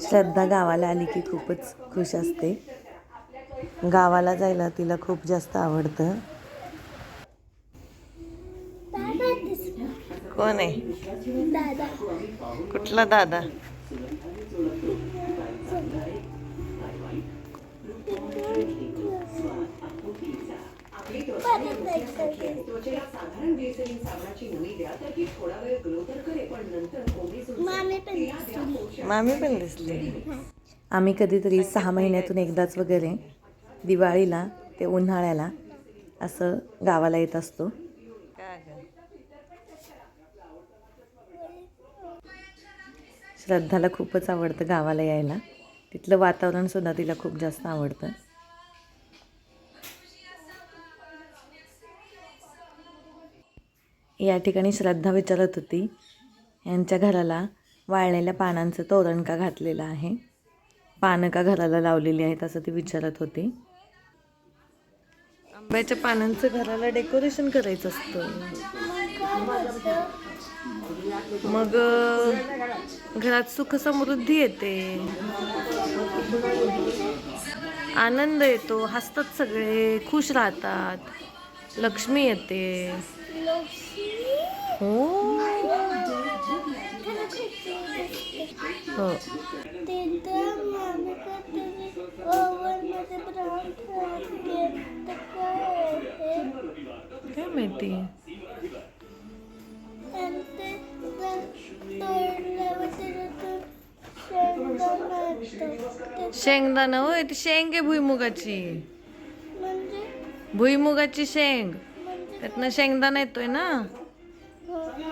श्रद्धा गावाला आली की खूपच खुश असते. गावाला जायला तिला खूप जास्त आवडतं. कोण आहे? दादा. कुठला दादा? मामी पण दिसली. आम्ही कधीतरी 6 महिन्यातून एकदाच वगैरे दिवाळीला ते उन्हाळ्याला असं गावाला येत असतो. श्रद्धाला खूपच आवडतं गावाला यायला. तिथलं वातावरण सुद्धा तिला खूप जास्त आवडतं. या ठिकाणी श्रद्धा विचारत होती यांच्या घराला वाळलेल्या पानांचं तोरण का घातलेलं आहे, पानं का घराला लावलेली आहेत असं ती विचारत होती. आंब्याच्या पानांचं घराला डेकोरेशन करायचं असतं. मग घरात सुख समृद्धी येते, आनंद येतो, हसतात सगळे, खुश राहतात, लक्ष्मी येते. हो हो. काय माहिती. शेंगदाणा होय, ती शेंग आहे भुईमुगाची. भुईमुगाची शेंग, त्यातनं शेंगदाणा येतोय ना.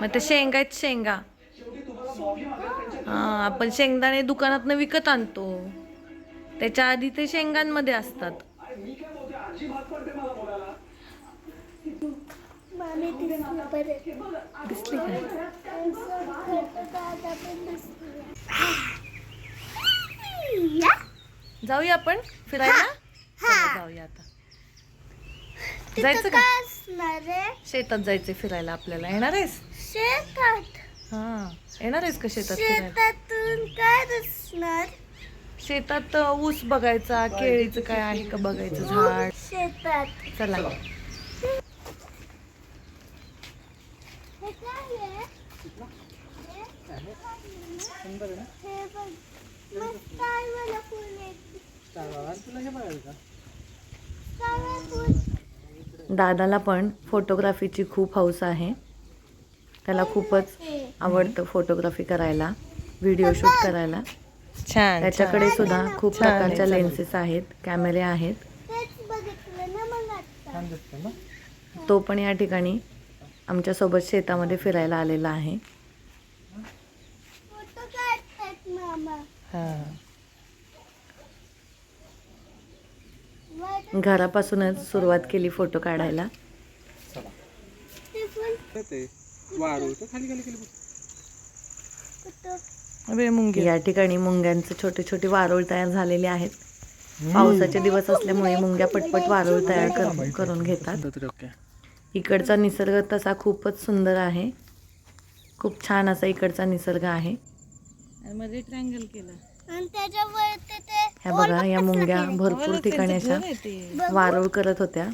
मग ते शेंगा आहेत, शेंगा. हा, आपण शेंगदाणे दुकानातनं विकत आणतो, त्याच्या आधी ते शेंगांमध्ये असतात. दिसली का? जाऊया आपण फिरायला. जाऊया आता. जायचं का? शेतात जायचंय फिरायला आपल्याला. येणार आहेस? शेतात. हा, येणार आहेस का शेतात फिरायला? शेतातून काय दिसणार? शेतात ऊस बघायचा, केळीचं काय आहे का बघायचं झाड. शेतात. चला. दादाला पण फोटोग्राफीची खूप हौस आहे. त्याला खूपच आवडतं फोटोग्राफी करायला, व्हिडिओ शूट करायला. छान. त्याच्याकडे सुद्धा खूप प्रकारच्या लेन्सेस आहेत, कॅमेरे आहेत. तो पण या ठिकाणी आमच्यासोबत शेतामध्ये फिरायला आलेला आहे. घरापासूनच सुरुवात केली फोटो काढायला. या ठिकाणी मुंग्यांचे छोटे छोटे वारुळ तयार झालेले आहेत. पावसाचे दिवस असल्यामुळे मुंग्या पटपट वारुळ तयार करून घेतात. इकडचा निसर्ग तसा खूपच सुंदर आहे. खूप छान असा इकडचा निसर्ग आहे. मध्ये ट्रायंगल केला. ह्या बघा, या मुंग्या भरपूर ठिकाणी अशा वारुळ करत होत्या.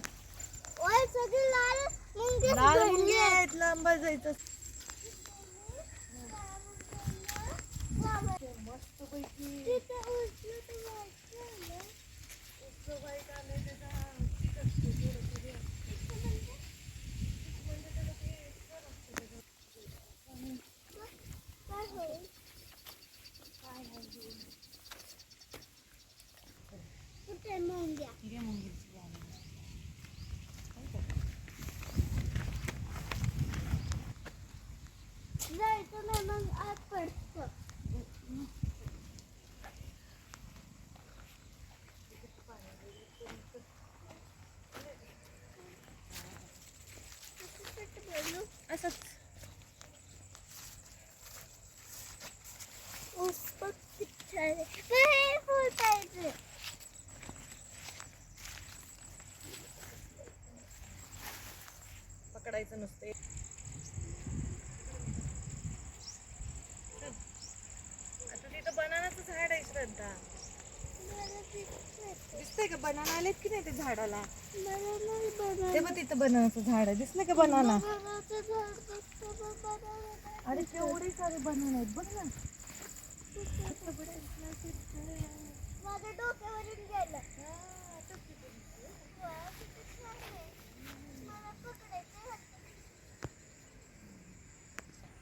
पकडायचं नसते. आता तिथं बनानाचं झाड आहे. दिसतंय का बनाना आलेत की नाही ते झाडाला? बनाना ते बघ तिथं बनानाचं झाड आहे, दिसलं का बनाना? बनानाचं झाड दिसतं बघ, बनाना. अरे केवढे सारे बनाना आहेत बघ ना. माझ्या डोक्यावरून गेलं. वा, किती छान आहे. मला पकडायचं होतं.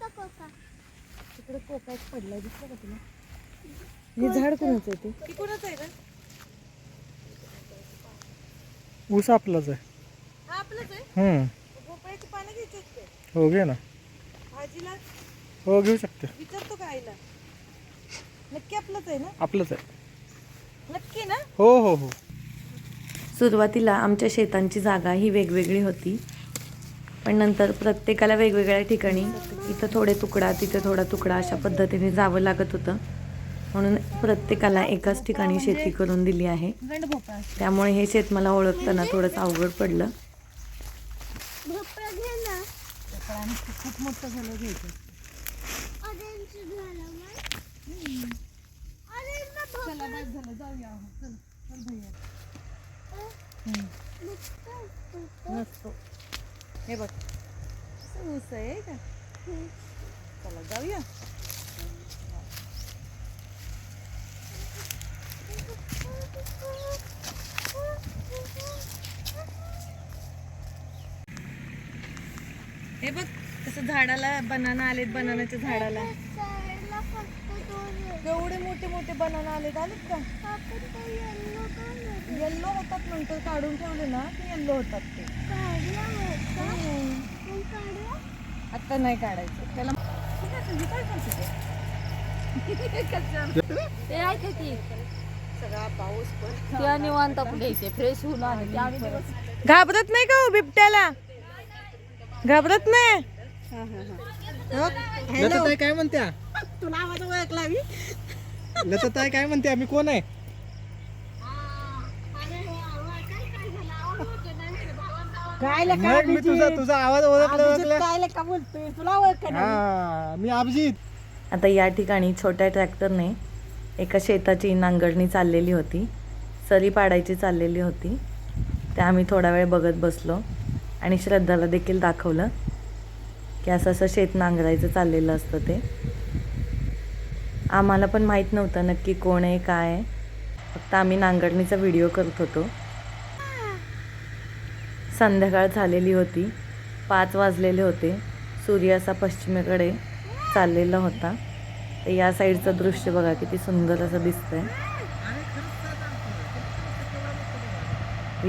तो कोका. तिकडे कोका पडलाय, दिसलं का तुला? हे झाड कोणाचं आहे ते? कोणाचं आहे का? ऊस आपलाच आहे. हा आपलंच आहे. भोपळ्याची पानं घ्यायची आहेत ते हो घे ना. भाजीला हो घेऊ शकते. विचारतो का आईला? नक्की आपलंच आहे ना? आपलंच आहे. नक्की ना? हो हो हो. सुरुवातीला आमच्या शेतांची जागा ही वेगवेगळी होती, पण नंतर प्रत्येकाला वेगवेगळ्या ठिकाणी इथं थोडे तुकडा तिथे थोडा तुकडा अशा पद्धतीने जावं लागत होतं. म्हणून प्रत्येकाला एकाच ठिकाणी शेती करून दिली आहे. त्यामुळे हे शेत मला ओळखताना थोडंसं अवघड पडलं. भोपळा घे ना. खूप मोठं झालं घ्यायचं. ऑरेंज झालं मग. ऑरेंज ना भोपळा. झालं जाऊया. चल भैया. नसतो. हे बघ ऊस आहे का? चला जाऊया. हे बघ कसं झाडाला बनाना आलेत, बनानाच्या झाडाला साईडला फक्त दोन आहे. एवढे मोठे मोठे बनाना आलेत का? आपण ते yellow का नाही? येल्लो होतात, नंतर काढून ठेवले ना की येल्लो होतात ते. काढला होता. मग काढला? आता नाही काढायचं त्याला. ते आहे की सगळा पाऊस पण त्या निवांत आपण घ्यायचे फ्रेश होऊन आले त्यावेळी घाबरत नाही का हो बिबट्याला? घाबरत नाही? लताताई काय म्हणत्या? तुला आवाज ओळखला मी? लताताई काय म्हणते? आम्ही कोण आहे? काय मग मी तुझा आवाज ओळखला. काय का बोलतोय तुला ओळख? हा मी अभिजित. आता या ठिकाणी छोट्या ट्रॅक्टरने एका शेताची नांगरणी चाललेली होती, सरी पाडायची चाललेली होती. ते आम्ही थोडा वेळ बघत बसलो आणि श्रद्धाला देखील दाखवलं की असं असं शेत नांगरायचं चाललेलं असतं ते. आम्हाला पण माहीत नव्हतं नक्की कोण आहे काय आहे, फक्त आम्ही नांगरणीचा व्हिडिओ करत होतो. संध्याकाळ झालेली होती, 5 वाजलेले होते. सूर्य असा पश्चिमेकडे चाललेला होता. तर या साईडचं दृश्य बघा किती सुंदर असं दिसतंय.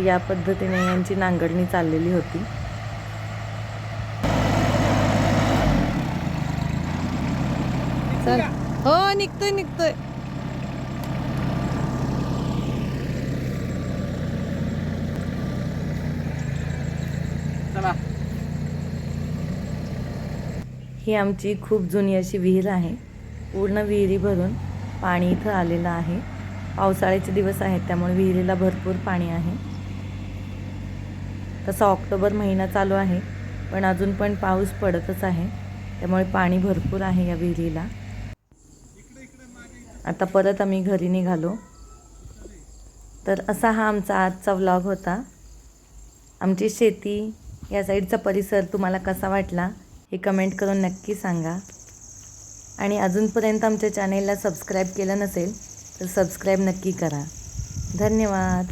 या पद्धतीने यांची नांगरणी चाललेली होती. चल हो निघतोय. चला. ही आमची खूप जुनी अशी विहीर आहे. पूर्ण विहिरी भरून पाणी इथं आलेलं आहे. पावसाळ्याचे दिवस आहेत त्यामुळे विहिरीला भरपूर पाणी आहे. तसा ऑक्टोबर महिना चालू आहे पण अजून पण पाऊस पडतच आहे, त्यामुळे पाणी भरपूर आहे या विहिरीला. आता परत आम्ही घरी निघालो. तर असा हा आमचा आजचा व्लॉग होता. आमची शेती या साईडचा परिसर तुम्हाला कसा वाटला हे कमेंट करून नक्की सांगा. आणि अजूनपर्यंत आमच्या चॅनेलला सबस्क्राईब केलं नसेल तर सबस्क्राईब नक्की करा. धन्यवाद.